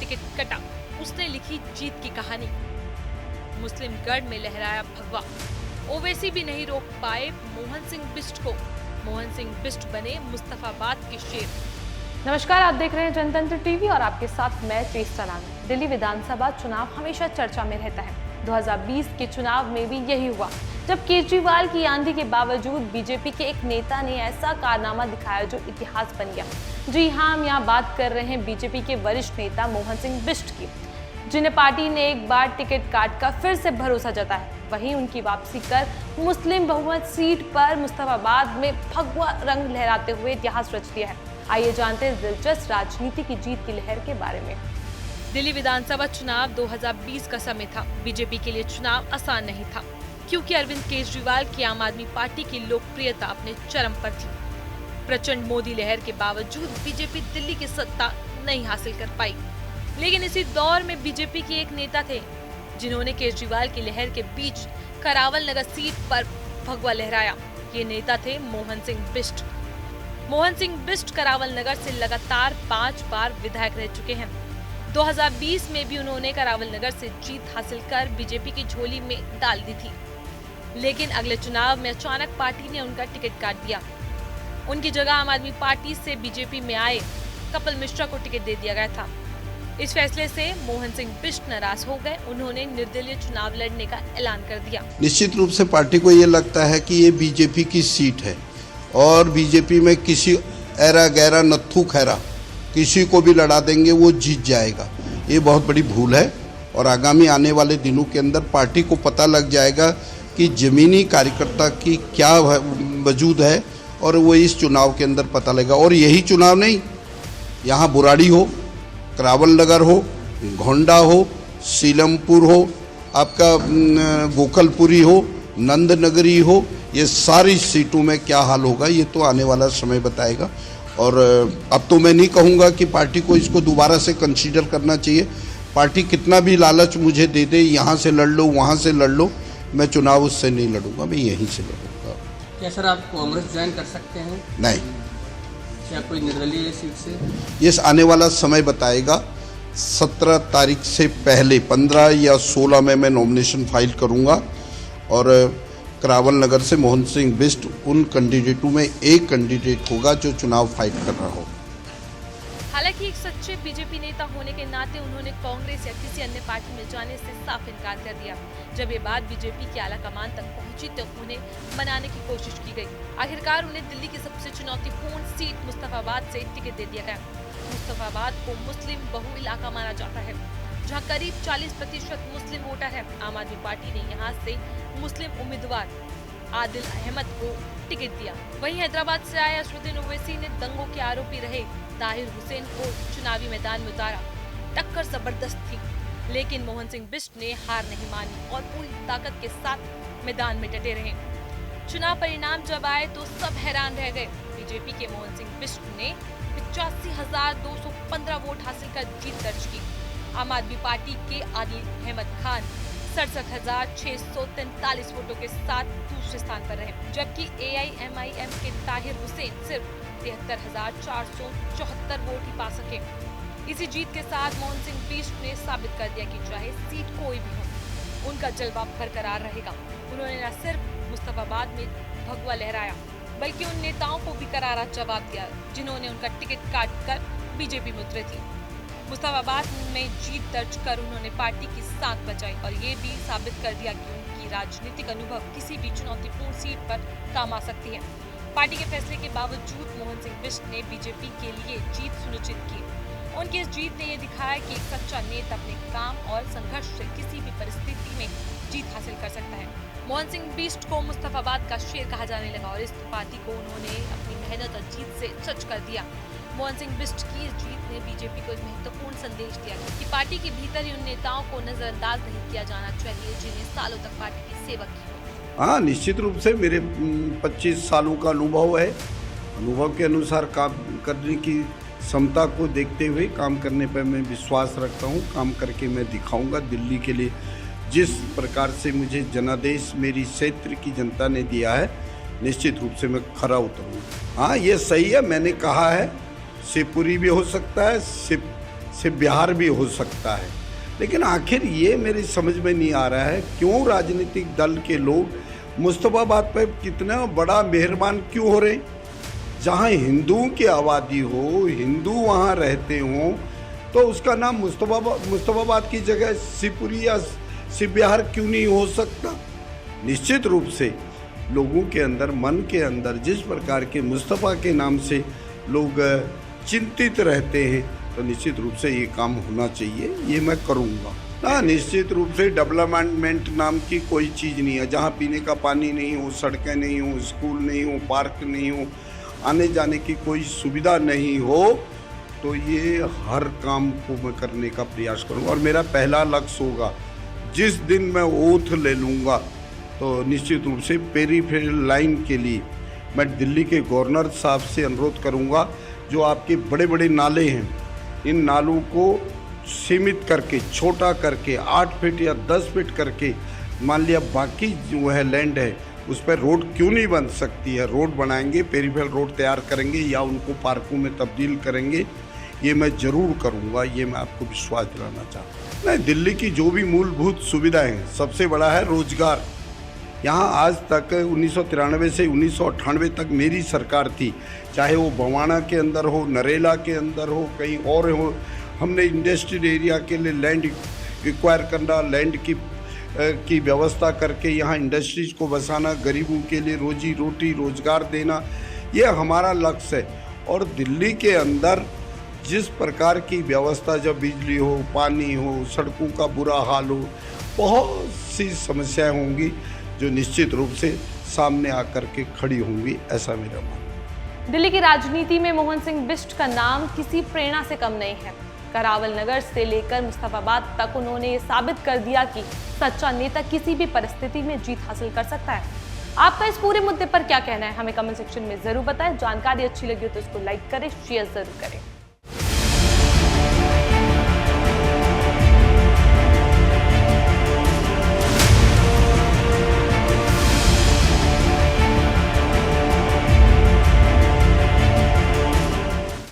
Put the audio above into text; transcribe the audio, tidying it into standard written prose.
Ticket कटा, उसने लिखी जीत की कहानी। मुस्लिम गढ़ में लहराया भगवा, ओवैसी भी नहीं रोक पाए मोहन सिंह बिष्ट को। मोहन सिंह बिष्ट बने मुस्तफाबाद के शेर। नमस्कार, आप देख रहे हैं जनतंत्र टीवी और आपके साथ मैं चेष्टा नाग। दिल्ली विधानसभा चुनाव हमेशा चर्चा में रहता है। 2020 के चुनाव में भी यही हुआ, जब केजरीवाल की आंधी के बावजूद बीजेपी के एक नेता ने ऐसा कारनामा दिखाया जो इतिहास बन गया। जी हाँ, हम यहाँ बात कर रहे हैं बीजेपी के वरिष्ठ नेता मोहन सिंह बिष्ट की, जिन्हें पार्टी ने एक बार टिकट काट कर फिर से भरोसा जताया। वहीं उनकी वापसी कर मुस्लिम बहुमत सीट पर मुस्तफाबाद में भगवा रंग लहराते हुए इतिहास रच दिया है। आइए जानते हैं दिलचस्प राजनीति की जीत की लहर के बारे में। दिल्ली विधानसभा चुनाव 2020 का समय था। बीजेपी के लिए चुनाव आसान नहीं था, क्योंकि अरविंद केजरीवाल की आम आदमी पार्टी की लोकप्रियता अपने चरम पर थी। प्रचंड मोदी लहर के बावजूद बीजेपी दिल्ली की सत्ता नहीं हासिल कर पाई। लेकिन इसी दौर में बीजेपी के एक नेता थे जिन्होंने केजरीवाल की लहर के बीच करावल नगर सीट पर भगवा लहराया। ये नेता थे मोहन सिंह बिष्ट। मोहन सिंह बिष्ट करावल नगर से लगातार 5 बार विधायक रह चुके हैं। 2020 में भी उन्होंने करावल नगर से जीत हासिल कर बीजेपी की झोली में डाल दी थी। लेकिन अगले चुनाव में अचानक पार्टी ने उनका टिकट काट दिया। उनकी जगह आम आदमी पार्टी से बीजेपी में आए कपिल मिश्रा को टिकट दे दिया गया था। इस फैसले से मोहन सिंह बिष्ट नाराज हो गए। उन्होंने निर्दलीय चुनाव लड़ने का ऐलान कर दिया। निश्चित रूप से पार्टी को ये लगता है कि ये बीजेपी की सीट है और बीजेपी में किसी ऐरा गैरा नत्थू खैरा किसी को भी लड़ा देंगे, वो जीत जाएगा। ये बहुत बड़ी भूल है और आगामी आने वाले दिनों के अंदर पार्टी को पता लग जाएगा कि जमीनी कार्यकर्ता की क्या वजूद है और वो इस चुनाव के अंदर पता लगेगा। और यही चुनाव नहीं, यहाँ बुराड़ी हो, करावल नगर हो, घोंडा हो, सीलमपुर हो, आपका गोकलपुरी हो, नंदनगरी हो, ये सारी सीटों में क्या हाल होगा ये तो आने वाला समय बताएगा। और अब तो मैं नहीं कहूँगा कि पार्टी को इसको दोबारा से कंसीडर करना चाहिए। पार्टी कितना भी लालच मुझे दे दे, यहाँ से लड़ लो वहाँ से लड़ लो, मैं चुनाव उससे नहीं लड़ूंगा, मैं यहीं से लड़ूंगा। क्या सर आप कांग्रेस ज्वाइन कर सकते हैं? नहीं। क्या कोई निर्दलीय सीट से? ये आने वाला समय बताएगा। 17 तारीख से पहले 15 या 16 में मैं नॉमिनेशन फाइल करूंगा और करावल नगर से मोहन सिंह बिष्ट उन कैंडिडेटों में एक कैंडिडेट होगा जो चुनाव फाइट कर रहा हो। हालांकि एक सच्चे बीजेपी नेता होने के नाते उन्होंने कांग्रेस या किसी अन्य पार्टी में जाने से साफ इनकार कर दिया। जब ये बात बीजेपी की आला कमान तक पहुंची तो उन्हें मनाने की कोशिश की गई। आखिरकार उन्हें दिल्ली की सबसे चुनौतीपूर्ण सीट मुस्तफाबाद से टिकट दे दिया गया। मुस्तफाबाद को मुस्लिम बहु इलाका माना जाता है, जहां करीब 40% मुस्लिम वोटर है। आम आदमी पार्टी ने यहां से मुस्लिम उम्मीदवार आदिल अहमद को टिकट दिया। वहीं हैदराबाद से आए असरुद्दीन ओवैसी ने दंगों के आरोपी रहे ताहिर हुसैन को चुनावी मैदान में उतारा। टक्कर जबरदस्त थी, लेकिन मोहन सिंह बिष्ट ने हार नहीं मानी और पूरी ताकत के साथ मैदान में डटे रहे। चुनाव परिणाम जब आए तो सब हैरान रह गए। बीजेपी के मोहन सिंह बिष्ट ने 85,215 वोट हासिल कर जीत दर्ज की। आम आदमी पार्टी के आदिल अहमद खान 67,643 वोटों के साथ दूसरे स्थान पर रहे, जबकि AIMIM के ताहिर हुसैन सिर्फ 73,474 वोट ही पा सके। इसी जीत के साथ मोहन सिंह बिष्ट ने साबित कर दिया कि चाहे सीट कोई भी हो, उनका जलवा बरकरार रहेगा। उन्होंने न सिर्फ मुस्तफाबाद में भगवा लहराया, बल्कि उन नेताओं को भी करारा जवाब दिया जिन्होंने उनका टिकट काट कर बीजेपी में उतरे थे। मुस्तफाबाद में जीत दर्ज कर उन्होंने पार्टी की साख बचाई और ये भी साबित कर दिया कि उनकी राजनीतिक अनुभव किसी भी चुनौतीपूर्ण सीट पर काम आ सकती है। पार्टी के फैसले के बावजूद मोहन सिंह बिष्ट ने बीजेपी के लिए जीत सुनिश्चित की। उनकी इस जीत ने यह दिखाया कि एक सच्चा नेता अपने काम और संघर्ष से किसी भी परिस्थिति में जीत हासिल कर सकता है। मोहन सिंह बिष्ट को मुस्तफाबाद का शेर कहा जाने लगा और इस पार्टी को उन्होंने अपनी मेहनत और जीत से सच कर दिया। मोहन सिंह बिष्ट की इस जीत ने बीजेपी को एक महत्वपूर्ण संदेश दिया कि पार्टी के भीतर ही उन नेताओं को नजरअंदाज नहीं किया जाना चाहिए जिन्हें सालों तक पार्टी की सेवा की हो। हाँ, निश्चित रूप से मेरे 25 सालों का अनुभव है। अनुभव के अनुसार काम करने की क्षमता को देखते हुए काम करने पर मैं विश्वास रखता हूँ। काम करके मैं दिखाऊंगा। दिल्ली के लिए जिस प्रकार से मुझे जनादेश मेरी क्षेत्र की जनता ने दिया है, निश्चित रूप से मैं खरा उतरूँगा। हाँ, ये सही है, मैंने कहा है शिवपुरी भी हो सकता है, से बिहार भी हो सकता है। लेकिन आखिर ये मेरी समझ में नहीं आ रहा है क्यों राजनीतिक दल के लोग मुस्तफाबाद पर कितना बड़ा मेहरबान क्यों हो रहे हैं। जहाँ हिंदुओं की आबादी हो, हिंदू वहाँ रहते हों, तो उसका नाम मुस्तफाबाद की जगह शिवपुरी या शिव बिहार क्यों नहीं हो सकता। निश्चित रूप से लोगों के अंदर, मन के अंदर जिस प्रकार के मुस्तफ़ा के नाम से लोग चिंतित रहते हैं, तो निश्चित रूप से ये काम होना चाहिए, ये मैं करूँगा। ना, निश्चित रूप से डेवलपमेंट नाम की कोई चीज़ नहीं है। जहाँ पीने का पानी नहीं हो, सड़कें नहीं हो, स्कूल नहीं हो, पार्क नहीं हो, आने जाने की कोई सुविधा नहीं हो, तो ये हर काम को मैं करने का प्रयास करूँगा। और मेरा पहला लक्ष्य होगा, जिस दिन मैं ओथ ले लूँगा, तो निश्चित रूप से पेरीफेरल लाइन के लिए मैं दिल्ली के गवर्नर साहब से अनुरोध करूँगा, जो आपके बड़े बड़े नाले हैं, इन नालों को सीमित करके, छोटा करके 8 फीट या 10 फीट करके, मान लिया बाकी जो है लैंड है उस पर रोड क्यों नहीं बन सकती है। रोड बनाएंगे, पेरीफेरल रोड तैयार करेंगे या उनको पार्कों में तब्दील करेंगे, ये मैं ज़रूर करूँगा, ये मैं आपको विश्वास दिलाना चाहता हूँ। नहीं, दिल्ली की जो भी मूलभूत सुविधाएं हैं, सबसे बड़ा है रोजगार। यहाँ आज तक 1993 से 1998 तक मेरी सरकार थी, चाहे वो बवाना के अंदर हो, नरेला के अंदर हो, कहीं और हो, हमने इंडस्ट्रियल एरिया के लिए लैंड एक्वायर करना, लैंड की व्यवस्था करके यहाँ इंडस्ट्रीज को बसाना, गरीबों के लिए रोजी रोटी रोजगार देना, ये हमारा लक्ष्य है। और दिल्ली के अंदर जिस प्रकार की व्यवस्था, जब बिजली हो, पानी हो, सड़कों का बुरा हाल हो, बहुत सी समस्याएं होंगी जो निश्चित रूप से सामने आकर के खड़ी होंगी, ऐसा मेरा मानना है। दिल्ली की राजनीति में मोहन सिंह बिष्ट का नाम किसी प्रेरणा से कम नहीं है। करावल नगर से लेकर मुस्तफाबाद तक उन्होंने ये साबित कर दिया कि सच्चा नेता किसी भी परिस्थिति में जीत हासिल कर सकता है। आपका इस पूरे मुद्दे पर क्या कहना है, हमें कमेंट सेक्शन में जरूर बताएं। जानकारी अच्छी लगी हो तो इसको लाइक करें, शेयर जरूर करें।